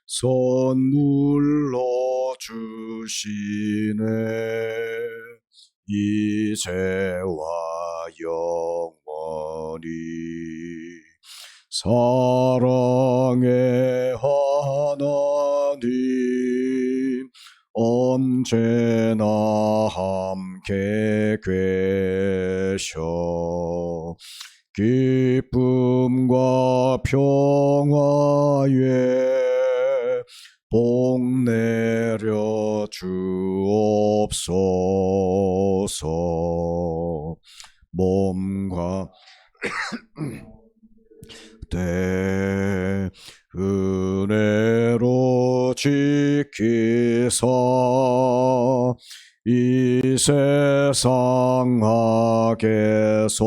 선물로 주시네. 이제와 영원히 사랑의 하나님 언제나 함께 계셔 기쁨과 평화에 복 내려 주옵소서. 몸과 때 은혜로 지키사 이 세상 악에서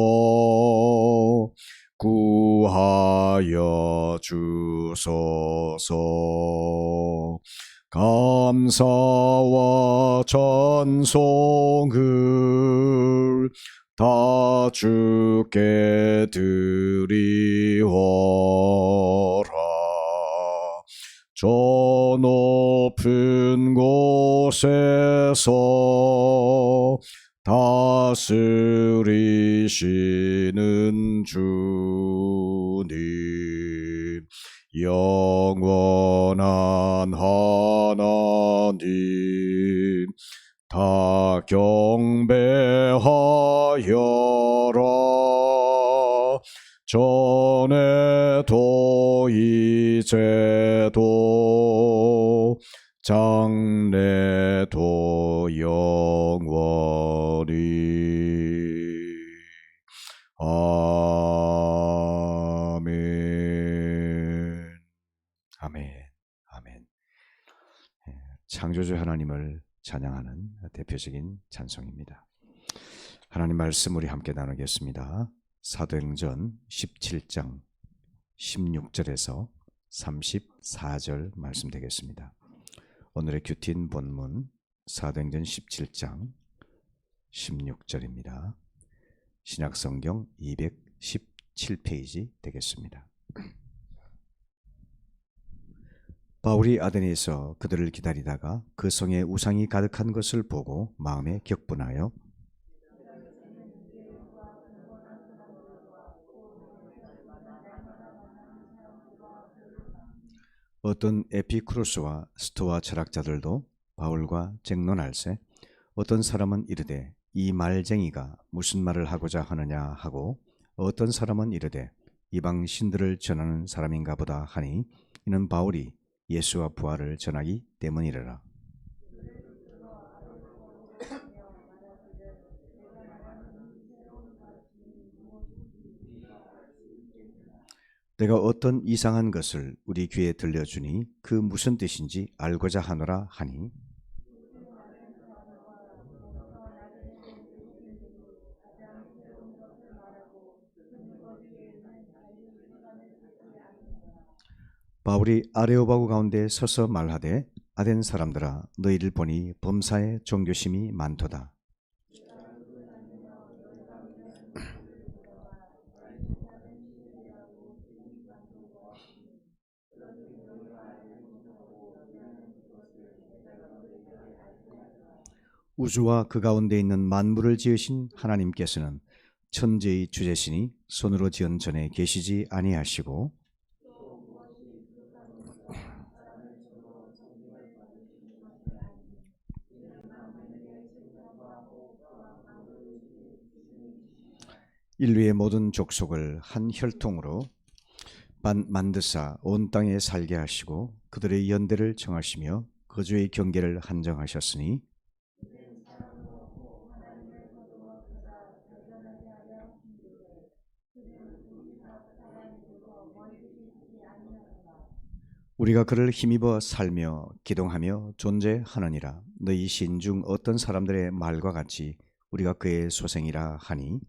구하여 주소서. 감사와 찬송을 다 주께 드리오라. 저 높은 곳에서 다스리시는 주님 영원한 하나님 다 경배하여라. 전에도 이제도 장래도 영원히. 아멘. 아멘. 아멘. 창조주 하나님을 찬양하는 대표적인 찬송입니다. 하나님 말씀 우리 함께 나누겠습니다. 사도행전 17장 16절에서 34절 말씀 되겠습니다. 오늘의 큐틴 본문 사도행전 17장 16절입니다. 신약성경 217페이지 되겠습니다. 바울이 아데네에서 그들을 기다리다가 그 성에 우상이 가득한 것을 보고 마음에 격분하여 어떤 에피쿠로스와 스토아 철학자들도 바울과 쟁론할세 어떤 사람은 이르되 이 말쟁이가 무슨 말을 하고자 하느냐 하고 어떤 사람은 이르되 이방 신들을 전하는 사람인가 보다 하니 이는 바울이 예수와 부활을 전하기 때문이라. 내가 어떤 이상한 것을 우리 귀에 들려주니 그 무슨 뜻인지 알고자 하노라 하니 바울이 아레오바구 가운데 서서 말하되 아덴 사람들아 너희를 보니 범사에 종교심이 많도다. 우주와 그 가운데 있는 만물을 지으신 하나님께서는 천지의 주제시니 손으로 지은 전에 계시지 아니하시고 인류의 모든 족속을 한 혈통으로 만드사 온 땅에 살게 하시고 그들의 연대를 정하시며 거주의 경계를 한정하셨으니 우리가 그를 힘입어 살며 기동하며 존재하느니라. 너희 신중 어떤 사람들의 말과 같이 우리가 그의 소생이라 하니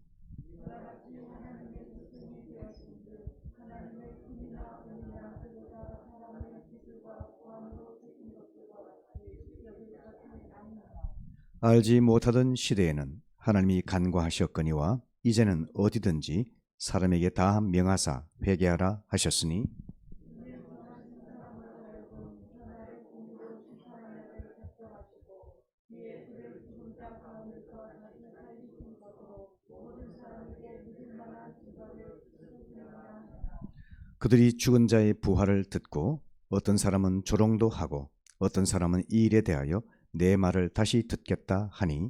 알지 못하던 시대에는 하나님이 간과하셨거니와 이제는 어디든지 사람에게 다 명하사 회개하라 하셨으니 그들이 죽은 자의 부활을 듣고 어떤 사람은 조롱도 하고 어떤 사람은 이 일에 대하여 내 말을 다시 듣겠다 하니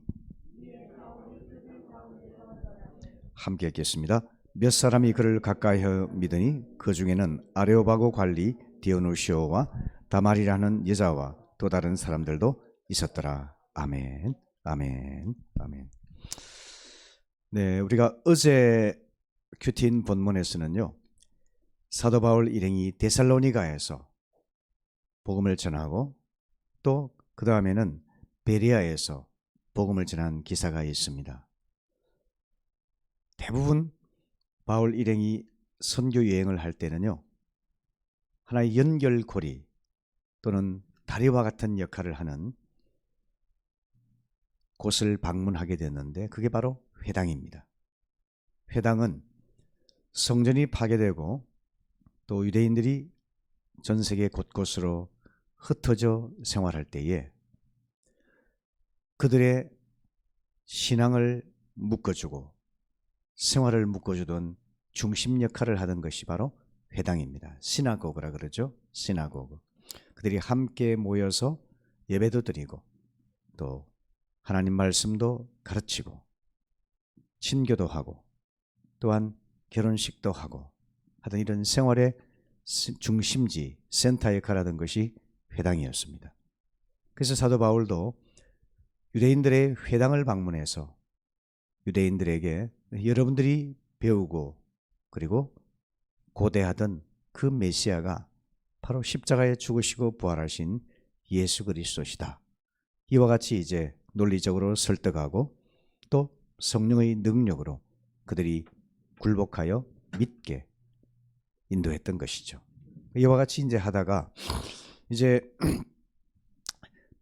함께 읽겠습니다. 몇 사람이 그를 가까이하여 믿으니 그 중에는 아레오바고 관리 디오누시오와 다말이라는 여자와 또 다른 사람들도 있었더라. 아멘, 아멘, 아멘. 네, 우리가 어제 큐틴 본문에서는요, 사도 바울 일행이 데살로니가에서 복음을 전하고 또 그 다음에는 베레아에서 복음을 전한 기사가 있습니다. 대부분 바울 일행이 선교 여행을 할 때는요, 하나의 연결고리 또는 다리와 같은 역할을 하는 곳을 방문하게 됐는데 그게 바로 회당입니다. 회당은 성전이 파괴되고 또 유대인들이 전 세계 곳곳으로 흩어져 생활할 때에 그들의 신앙을 묶어주고 생활을 묶어주던 중심 역할을 하던 것이 바로 회당입니다. 시나고그라 그러죠. 시나고그. 그들이 함께 모여서 예배도 드리고 또 하나님 말씀도 가르치고 친교도 하고 또한 결혼식도 하고 하던 이런 생활의 중심지 센터 역할을 하던 것이 회당이었습니다. 그래서 사도 바울도 유대인들의 회당을 방문해서 유대인들에게 여러분들이 배우고 그리고 고대하던 그 메시아가 바로 십자가에 죽으시고 부활하신 예수 그리스도시다. 이와 같이 이제 논리적으로 설득하고 또 성령의 능력으로 그들이 굴복하여 믿게 인도했던 것이죠. 이와 같이 이제 하다가 이제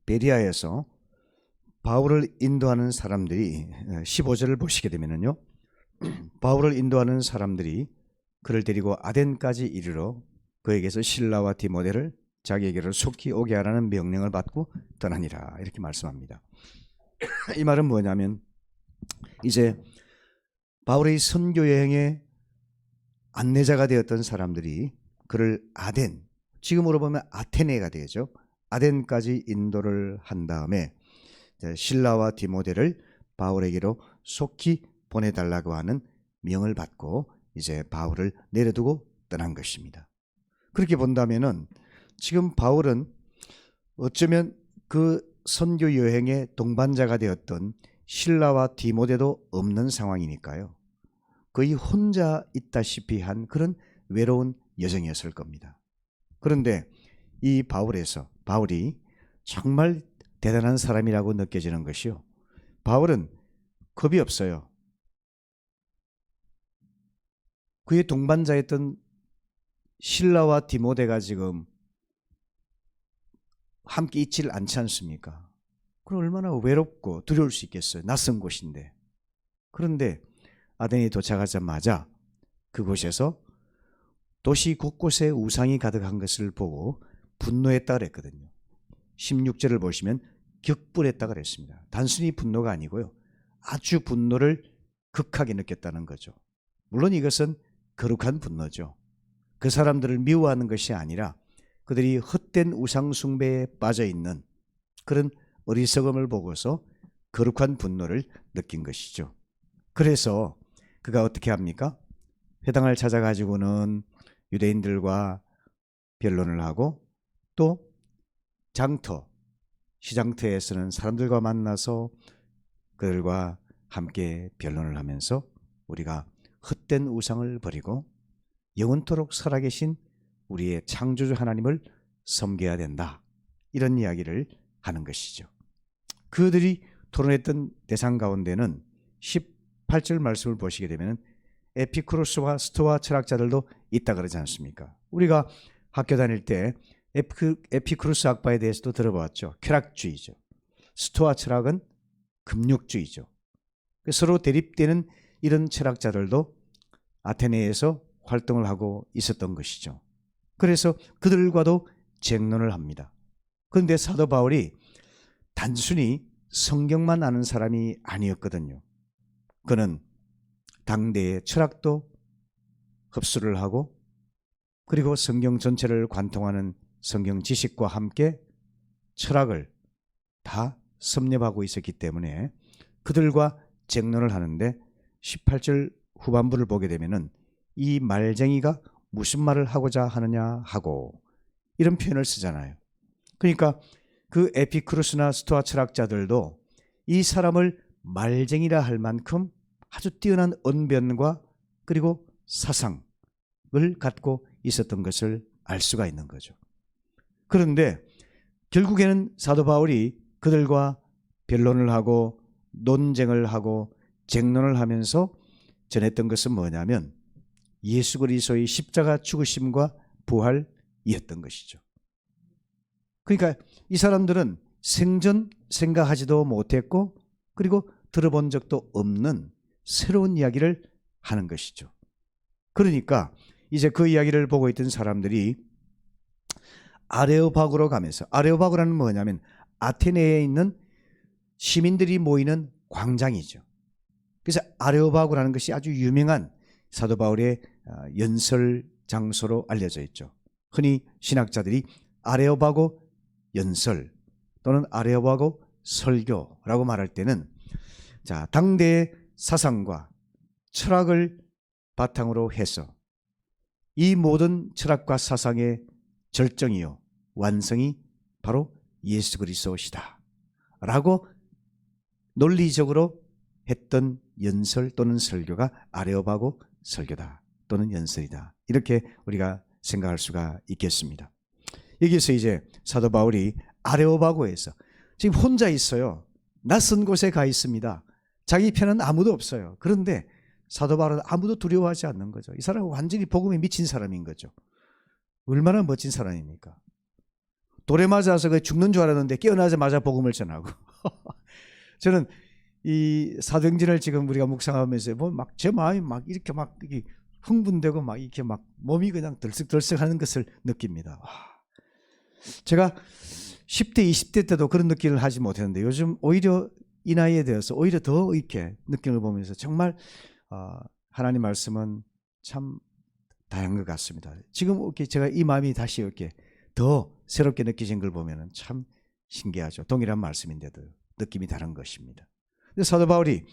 베리아에서 바울을 인도하는 사람들이 15절을 보시게 되면요, 바울을 인도하는 사람들이 그를 데리고 아덴까지 이르러 그에게서 실라와 디모데를 자기에게로 속히 오게 하라는 명령을 받고 떠나니라 이렇게 말씀합니다. 이 말은 뭐냐면 이제 바울의 선교 여행의 안내자가 되었던 사람들이 그를 아덴, 지금으로 보면 아테네가 되죠. 아덴까지 인도를 한 다음에 실라와 디모데를 바울에게로 속히 보내달라고 하는 명을 받고 이제 바울을 내려두고 떠난 것입니다. 그렇게 본다면은 지금 바울은 어쩌면 그 선교 여행의 동반자가 되었던 실라와 디모데도 없는 상황이니까요. 거의 혼자 있다시피 한 그런 외로운 여정이었을 겁니다. 그런데 이 바울이 정말 대단한 사람이라고 느껴지는 것이요. 바울은 겁이 없어요. 그의 동반자였던 실라와 디모데가 지금 함께 있질 않지 않습니까? 그럼 얼마나 외롭고 두려울 수 있겠어요. 낯선 곳인데. 그런데 아덴에 도착하자마자 그곳에서 도시 곳곳에 우상이 가득한 것을 보고 분노했다 그랬거든요. 16절을 보시면 격분했다 그랬습니다. 단순히 분노가 아니고요. 아주 분노를 극하게 느꼈다는 거죠. 물론 이것은 거룩한 분노죠. 그 사람들을 미워하는 것이 아니라 그들이 헛된 우상 숭배에 빠져 있는 그런 어리석음을 보고서 거룩한 분노를 느낀 것이죠. 그래서 그가 어떻게 합니까? 회당을 찾아가지고는 유대인들과 변론을 하고 또 시장터에서는 사람들과 만나서 그들과 함께 변론을 하면서 우리가 헛된 우상을 버리고 영원토록 살아계신 우리의 창조주 하나님을 섬겨야 된다. 이런 이야기를 하는 것이죠. 그들이 토론했던 대상 가운데는 18절 말씀을 보시게 되면 에피쿠로스와 스토아 철학자들도 있다 그러지 않습니까? 우리가 학교 다닐 때 에피쿠로스 학파에 대해서도 들어봤죠. 쾌락주의죠. 스토아 철학은 금욕주의죠. 서로 대립되는 이런 철학자들도 아테네에서 활동을 하고 있었던 것이죠. 그래서 그들과도 쟁론을 합니다. 그런데 사도 바울이 단순히 성경만 아는 사람이 아니었거든요. 그는 당대의 철학도 흡수를 하고 그리고 성경 전체를 관통하는 성경 지식과 함께 철학을 다 섭렵하고 있었기 때문에 그들과 쟁론을 하는데 18절 후반부를 보게 되면은 이 말쟁이가 무슨 말을 하고자 하느냐 하고 이런 표현을 쓰잖아요. 그러니까 그 에피쿠로스나 스토아 철학자들도 이 사람을 말쟁이라 할 만큼 아주 뛰어난 언변과 그리고 사상을 갖고 있었던 것을 알 수가 있는 거죠. 그런데 결국에는 사도 바울이 그들과 변론을 하고 논쟁을 하고 쟁론을 하면서 전했던 것은 뭐냐면 예수 그리스도의 십자가 죽으심과 부활이었던 것이죠. 그러니까 이 사람들은 생전 생각하지도 못했고 그리고 들어본 적도 없는 새로운 이야기를 하는 것이죠. 그러니까 이제 그 이야기를 보고 있던 사람들이 아레오파고로 가면서, 아레오파고라는 뭐냐면 아테네에 있는 시민들이 모이는 광장이죠. 그래서 아레오파고라는 것이 아주 유명한 사도 바울의 연설 장소로 알려져 있죠. 흔히 신학자들이 아레오파고 연설 또는 아레오파고 설교라고 말할 때는 당대의 사상과 철학을 바탕으로 해서 이 모든 철학과 사상의 절정이요 완성이 바로 예수 그리스도시다 라고 논리적으로 했던 연설 또는 설교가 아레오파고 설교다 또는 연설이다, 이렇게 우리가 생각할 수가 있겠습니다. 여기서 이제 사도 바울이 아레오파고에서 지금 혼자 있어요. 낯선 곳에 가 있습니다. 자기 편은 아무도 없어요. 그런데 사도 바울은 아무도 두려워하지 않는 거죠. 이 사람은 완전히 복음에 미친 사람인 거죠. 얼마나 멋진 사람입니까? 돌에 맞아서 죽는 줄 알았는데 깨어나자마자 복음을 전하고 저는 이 사도행전을 지금 우리가 묵상하면서 막 제 마음이 막 이렇게 막 흥분되고 막 이렇게 막 몸이 그냥 들썩들썩하는 것을 느낍니다. 제가 10대, 20대 때도 그런 느낌을 하지 못했는데 요즘 오히려 이 나이에 대해서 오히려 더 이렇게 느낌을 보면서 정말 하나님 말씀은 참 다양한 것 같습니다. 지금 이렇게 제가 이 마음이 다시 이렇게 더 새롭게 느껴진 걸 보면 참 신기하죠. 동일한 말씀인데도 느낌이 다른 것입니다. 근데 사도 바울이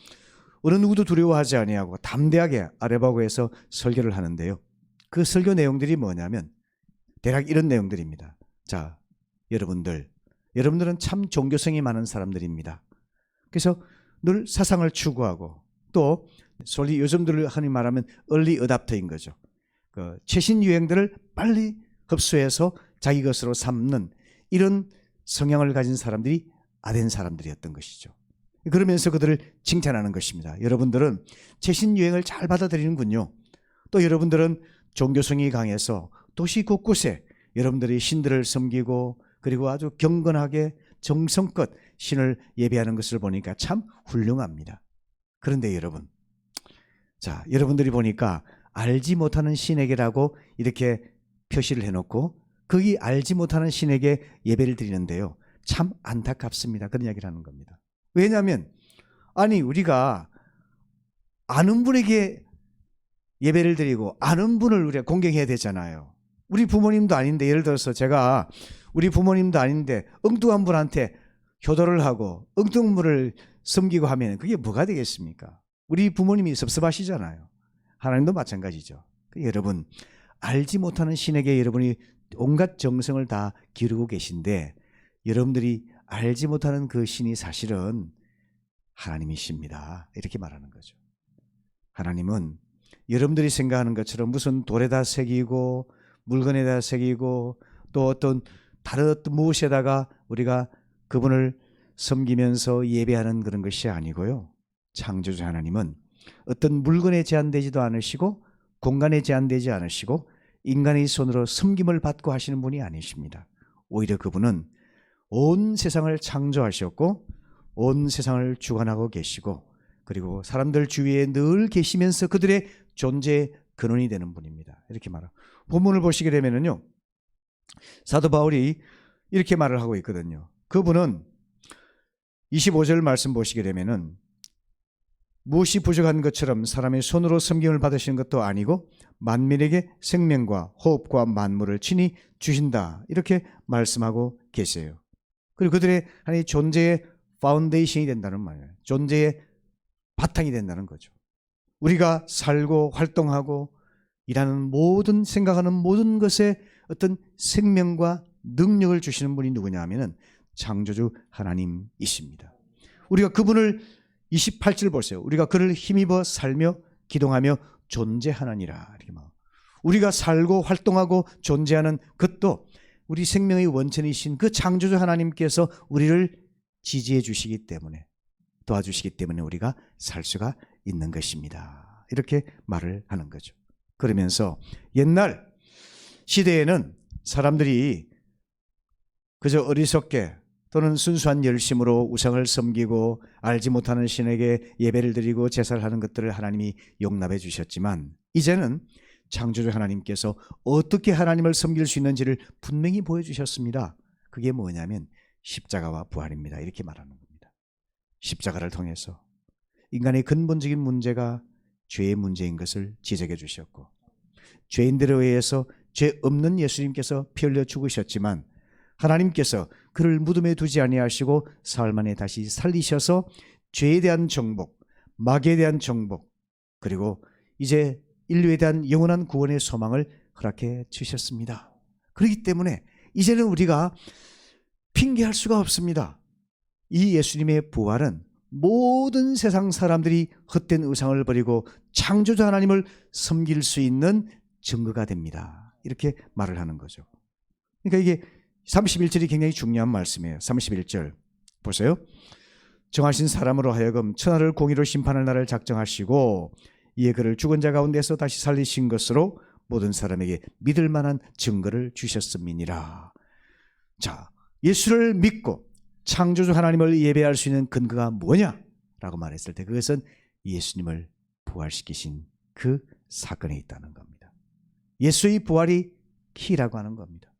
어느 누구도 두려워하지 아니하고 담대하게 아레오파고에서 설교를 하는데요. 그 설교 내용들이 뭐냐면 대략 이런 내용들입니다. 자, 여러분들은 참 종교성이 많은 사람들입니다. 그래서 늘 사상을 추구하고 또 소위 요즘들 흔히 말하면 얼리 어답터인 거죠. 그 최신 유행들을 빨리 흡수해서 자기 것으로 삼는 이런 성향을 가진 사람들이 아덴 사람들이었던 것이죠. 그러면서 그들을 칭찬하는 것입니다. 여러분들은 최신 유행을 잘 받아들이는군요. 또 여러분들은 종교성이 강해서 도시 곳곳에 여러분들이 신들을 섬기고 그리고 아주 경건하게 정성껏 신을 예배하는 것을 보니까 참 훌륭합니다. 그런데 여러분들이 보니까 알지 못하는 신에게라고 이렇게 표시를 해놓고 거기 알지 못하는 신에게 예배를 드리는데요. 참 안타깝습니다. 그런 이야기를 하는 겁니다. 왜냐하면 우리가 아는 분에게 예배를 드리고 아는 분을 우리가 공경해야 되잖아요. 우리 부모님도 아닌데, 예를 들어서 제가 우리 부모님도 아닌데 엉뚱한 분한테 효도를 하고 엉뚱한 분을 섬기고 하면 그게 뭐가 되겠습니까? 우리 부모님이 섭섭하시잖아요. 하나님도 마찬가지죠. 여러분, 알지 못하는 신에게 여러분이 온갖 정성을 다 기르고 계신데 여러분들이 알지 못하는 그 신이 사실은 하나님이십니다. 이렇게 말하는 거죠. 하나님은 여러분들이 생각하는 것처럼 무슨 돌에다 새기고 물건에다 새기고 또 어떤 다른 어떤 무엇에다가 우리가 그분을 섬기면서 예배하는 그런 것이 아니고요. 창조주 하나님은 어떤 물건에 제한되지도 않으시고 공간에 제한되지 않으시고 인간의 손으로 섬김을 받고 하시는 분이 아니십니다. 오히려 그분은 온 세상을 창조하셨고 온 세상을 주관하고 계시고 그리고 사람들 주위에 늘 계시면서 그들의 존재의 근원이 되는 분입니다. 이렇게 말하고 본문을 보시게 되면요, 사도 바울이 이렇게 말을 하고 있거든요. 그분은 25절 말씀 보시게 되면은 무엇이 부족한 것처럼 사람의 손으로 섬김을 받으시는 것도 아니고 만민에게 생명과 호흡과 만물을 친히 주신다. 이렇게 말씀하고 계세요. 그리고 그들의 하나님의 존재의 파운데이션이 된다는 말이에요. 존재의 바탕이 된다는 거죠. 우리가 살고 활동하고 일하는 모든 생각하는 모든 것에 어떤 생명과 능력을 주시는 분이 누구냐 하면은 창조주 하나님이십니다. 우리가 그분을 28절 보세요. 우리가 그를 힘입어 살며 기동하며 존재하느니라. 이렇게 막 우리가 살고 활동하고 존재하는 것도 우리 생명의 원천이신 그 창조주 하나님께서 우리를 지지해 주시기 때문에 도와주시기 때문에 우리가 살 수가 있는 것입니다. 이렇게 말을 하는 거죠. 그러면서 옛날 시대에는 사람들이 그저 어리석게 또는 순수한 열심으로 우상을 섬기고 알지 못하는 신에게 예배를 드리고 제사를 하는 것들을 하나님이 용납해 주셨지만 이제는 창조주 하나님께서 어떻게 하나님을 섬길 수 있는지를 분명히 보여주셨습니다. 그게 뭐냐면 십자가와 부활입니다. 이렇게 말하는 겁니다. 십자가를 통해서 인간의 근본적인 문제가 죄의 문제인 것을 지적해 주셨고 죄인들에 의해서 죄 없는 예수님께서 피 흘려 죽으셨지만 하나님께서 그를 무덤에 두지 아니하시고 사흘 만에 다시 살리셔서 죄에 대한 정복, 마귀에 대한 정복, 그리고 이제 인류에 대한 영원한 구원의 소망을 허락해 주셨습니다. 그렇기 때문에 이제는 우리가 핑계할 수가 없습니다. 이 예수님의 부활은 모든 세상 사람들이 헛된 의상을 버리고 창조주 하나님을 섬길 수 있는 증거가 됩니다. 이렇게 말을 하는 거죠. 그러니까 이게 31절이 굉장히 중요한 말씀이에요. 31절 보세요. 정하신 사람으로 하여금 천하를 공의로 심판할 날을 작정하시고 이에 그를 죽은 자 가운데서 다시 살리신 것으로 모든 사람에게 믿을 만한 증거를 주셨음이니라. 자, 예수를 믿고 창조주 하나님을 예배할 수 있는 근거가 뭐냐라고 말했을 때 그것은 예수님을 부활시키신 그 사건에 있다는 겁니다. 예수의 부활이 키라고 하는 겁니다.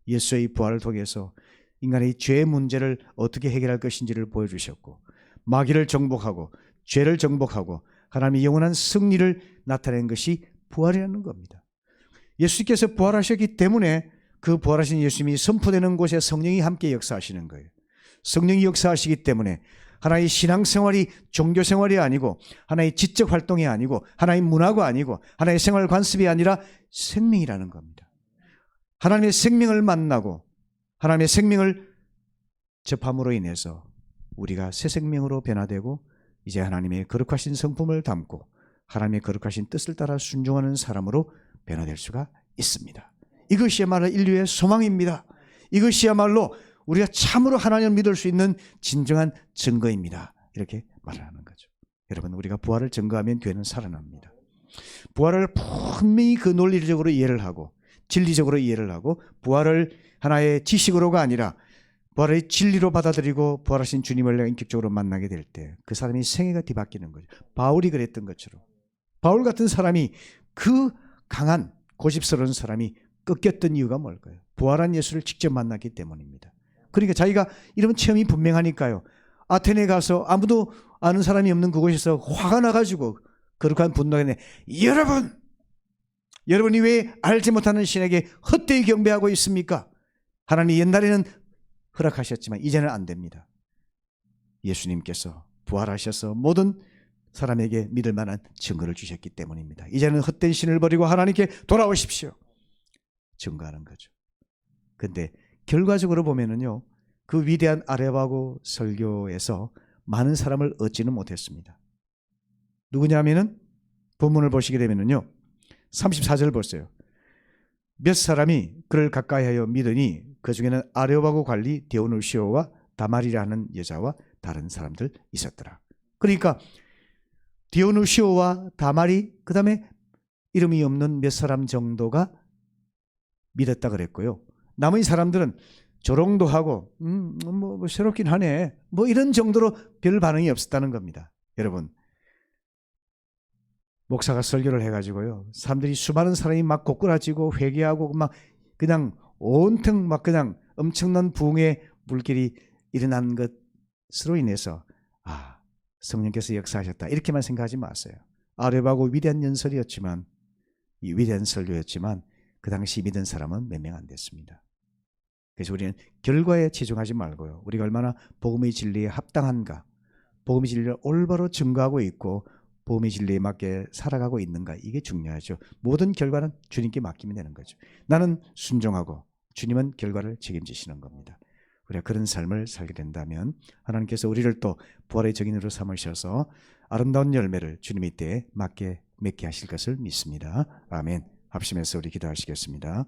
예수의 부활을 통해서 인간의 죄의 문제를 어떻게 해결할 것인지를 보여주셨고 마귀를 정복하고 죄를 정복하고 하나님의 영원한 승리를 나타낸 것이 부활이라는 겁니다. 예수께서 부활하셨기 때문에 그 부활하신 예수님이 선포되는 곳에 성령이 함께 역사하시는 거예요. 성령이 역사하시기 때문에 하나의 신앙생활이 종교생활이 아니고 하나의 지적 활동이 아니고 하나의 문화가 아니고 하나의 생활 관습이 아니라 생명이라는 겁니다. 하나님의 생명을 만나고 하나님의 생명을 접함으로 인해서 우리가 새 생명으로 변화되고 이제 하나님의 거룩하신 성품을 담고 하나님의 거룩하신 뜻을 따라 순종하는 사람으로 변화될 수가 있습니다. 이것이야말로 인류의 소망입니다. 이것이야말로 우리가 참으로 하나님을 믿을 수 있는 진정한 증거입니다. 이렇게 말을 하는 거죠. 여러분, 우리가 부활을 증거하면 교회는 살아납니다. 부활을 분명히 그 논리적으로 이해를 하고 진리적으로 이해를 하고 부활을 하나의 지식으로가 아니라 부활의 진리로 받아들이고 부활하신 주님을 내가 인격적으로 만나게 될 때 그 사람이 생애가 뒤바뀌는 거죠. 바울이 그랬던 것처럼 바울 같은 사람이 그 강한 고집스러운 사람이 꺾였던 이유가 뭘까요? 부활한 예수를 직접 만났기 때문입니다. 그러니까 자기가 이런 체험이 분명하니까요. 아테네에 가서 아무도 아는 사람이 없는 그곳에서 화가 나가지고 거룩한 분노가 있네. 여러분이 왜 알지 못하는 신에게 헛되이 경배하고 있습니까? 하나님 옛날에는 허락하셨지만 이제는 안 됩니다. 예수님께서 부활하셔서 모든 사람에게 믿을 만한 증거를 주셨기 때문입니다. 이제는 헛된 신을 버리고 하나님께 돌아오십시오. 증거하는 거죠. 그런데 결과적으로 보면은요, 그 위대한 아레바고 설교에서 많은 사람을 얻지는 못했습니다. 누구냐면은 본문을 보시게 되면은요, 34절 보세요. 몇 사람이 그를 가까이하여 믿으니 그 중에는 아레오바고 관리 디오누시오와 다말이라 하는 여자와 다른 사람들 있었더라. 그러니까 디오누시오와 다말이 그 다음에 이름이 없는 몇 사람 정도가 믿었다 그랬고요. 나머지 사람들은 조롱도 하고 뭐 새롭긴 하네 뭐 이런 정도로 별 반응이 없었다는 겁니다. 여러분, 목사가 설교를 해가지고요, 사람들이 수많은 사람이 막 고꾸라지고 회개하고 막 그냥 온통 막 그냥 엄청난 부흥의 물길이 일어난 것으로 인해서 성령께서 역사하셨다 이렇게만 생각하지 마세요. 아뢰바고 위대한 연설이었지만 이 위대한 설교였지만 그 당시 믿은 사람은 몇 명 안 됐습니다. 그래서 우리는 결과에 치중하지 말고요. 우리가 얼마나 복음의 진리에 합당한가, 복음의 진리를 올바로 증거하고 있고 복음의 진리에 맞게 살아가고 있는가, 이게 중요하죠. 모든 결과는 주님께 맡기면 되는 거죠. 나는 순종하고 주님은 결과를 책임지시는 겁니다. 우리가 그런 삶을 살게 된다면 하나님께서 우리를 또 부활의 증인으로 삼으셔서 아름다운 열매를 주님의 때에 맺게 하실 것을 믿습니다. 아멘. 합심해서 우리 기도하시겠습니다.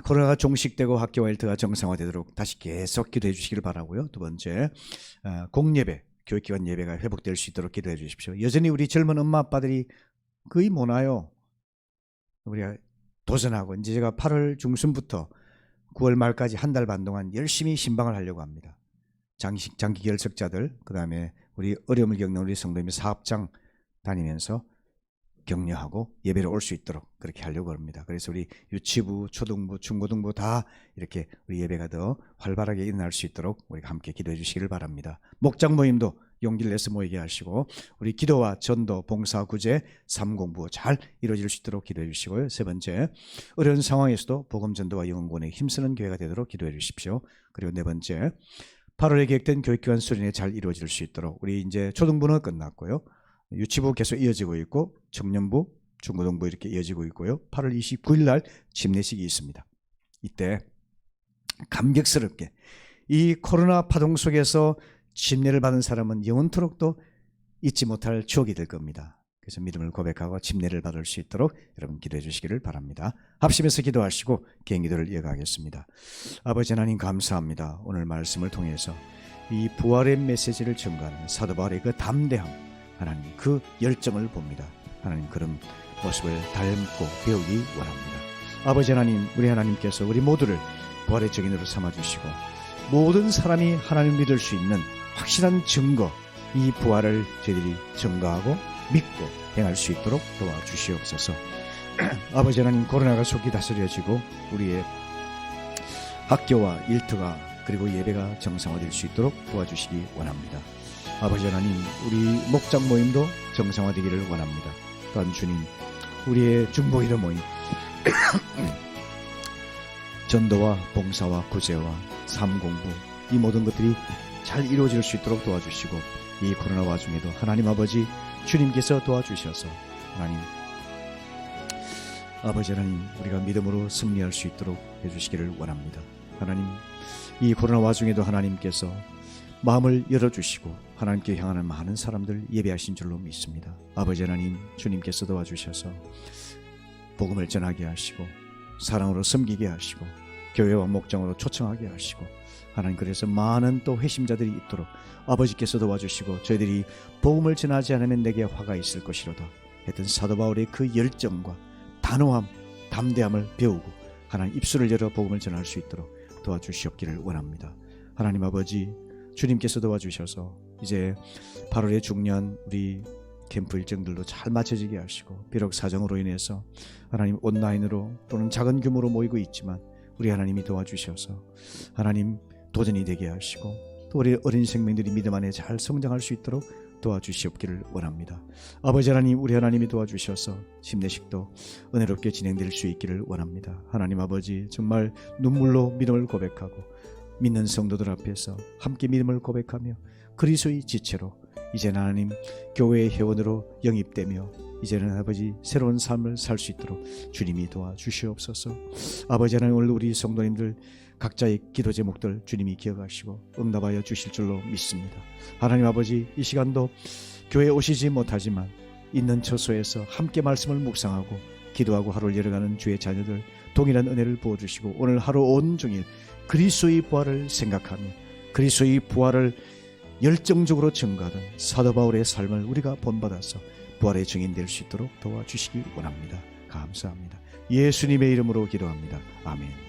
코로나가 종식되고 학교와 일터가 정상화되도록 다시 계속 기도해 주시기를 바라고요. 두 번째, 공예배, 교육기관 예배가 회복될 수 있도록 기도해 주십시오. 여전히 우리 젊은 엄마 아빠들이 거의 못 와요. 우리가 도전하고, 이제 제가 8월 중순부터 9월 말까지 한 달 반 동안 열심히 신방을 하려고 합니다. 장기 결석자들, 그 다음에 우리 어려움을 겪는 우리 성도님의 사업장 다니면서 격려하고 예배를 올 수 있도록 그렇게 하려고 합니다. 그래서 우리 유치부, 초등부, 중고등부 다 이렇게 우리 예배가 더 활발하게 일어날 수 있도록 우리가 함께 기도해 주시기를 바랍니다. 목장 모임도 용기를 내서 모이게 하시고 우리 기도와 전도, 봉사, 구제, 삼공부 잘 이루어질 수 있도록 기도해 주시고요. 세 번째, 어려운 상황에서도 복음 전도와 영혼구원에 힘쓰는 교회가 되도록 기도해 주십시오. 그리고 네 번째, 8월에 계획된 교육기관 수련회 잘 이루어질 수 있도록, 우리 이제 초등부는 끝났고요. 유치부 계속 이어지고 있고 청년부, 중고등부 이렇게 이어지고 있고요. 8월 29일 날 침례식이 있습니다. 이때 감격스럽게 이 코로나 파동 속에서 침례를 받은 사람은 영원토록도 잊지 못할 추억이 될 겁니다. 그래서 믿음을 고백하고 침례를 받을 수 있도록 여러분 기도해 주시기를 바랍니다. 합심해서 기도하시고 개인 기도를 이어가겠습니다. 아버지 하나님 감사합니다. 오늘 말씀을 통해서 이 부활의 메시지를 전가하는 사도 바울의 그 담대함, 하나님 그 열정을 봅니다. 하나님 그런 모습을 닮고 배우기 원합니다. 아버지 하나님, 우리 하나님께서 우리 모두를 부활의 증인으로 삼아주시고 모든 사람이 하나님을 믿을 수 있는 확실한 증거, 이 부활을 저희들이 증거하고 믿고 행할 수 있도록 도와주시옵소서. 아버지 하나님, 코로나가 속히 다스려지고 우리의 학교와 일터가 그리고 예배가 정상화될 수 있도록 도와주시기 원합니다. 아버지 하나님, 우리 목장 모임도 정상화되기를 원합니다. 또한 주님, 우리의 중보기도 모임 전도와 봉사와 구제와 삼공부, 이 모든 것들이 잘 이루어질 수 있도록 도와주시고 이 코로나 와중에도 하나님 아버지 주님께서 도와주셔서 하나님 아버지 하나님, 우리가 믿음으로 승리할 수 있도록 해주시기를 원합니다. 하나님, 이 코로나 와중에도 하나님께서 마음을 열어주시고 하나님께 향하는 많은 사람들 예배하신 줄로 믿습니다. 아버지 하나님, 주님께서 도와주셔서 복음을 전하게 하시고 사랑으로 섬기게 하시고 교회와 목장으로 초청하게 하시고 하나님, 그래서 많은 또 회심자들이 있도록 아버지께서 도와주시고 저희들이 복음을 전하지 않으면 내게 화가 있을 것이로다 했던 사도 바울의 그 열정과 단호함, 담대함을 배우고 하나님 입술을 열어 복음을 전할 수 있도록 도와주시옵기를 원합니다. 하나님 아버지, 주님께서 도와주셔서 이제 8월의 중요한 우리 캠프 일정들도 잘 맞춰지게 하시고, 비록 사정으로 인해서 하나님 온라인으로 또는 작은 규모로 모이고 있지만 우리 하나님이 도와주셔서 하나님 도전이 되게 하시고 또 우리 어린 생명들이 믿음 안에 잘 성장할 수 있도록 도와주시옵기를 원합니다. 아버지 하나님, 우리 하나님이 도와주셔서 침례식도 은혜롭게 진행될 수 있기를 원합니다. 하나님 아버지, 정말 눈물로 믿음을 고백하고 믿는 성도들 앞에서 함께 믿음을 고백하며 그리스도의 지체로 이제는 하나님 교회의 회원으로 영입되며 이제는 아버지 새로운 삶을 살 수 있도록 주님이 도와주시옵소서. 아버지 하나님, 오늘 우리 성도님들 각자의 기도 제목들 주님이 기억하시고 응답하여 주실 줄로 믿습니다. 하나님 아버지, 이 시간도 교회에 오시지 못하지만 있는 처소에서 함께 말씀을 묵상하고 기도하고 하루를 열어가는 주의 자녀들 동일한 은혜를 부어주시고 오늘 하루 온종일 그리스도의 부활을 생각하며 그리스도의 부활을 열정적으로 증거하던 사도 바울의 삶을 우리가 본받아서 부활의 증인 될 수 있도록 도와주시기 원합니다. 감사합니다. 예수님의 이름으로 기도합니다. 아멘.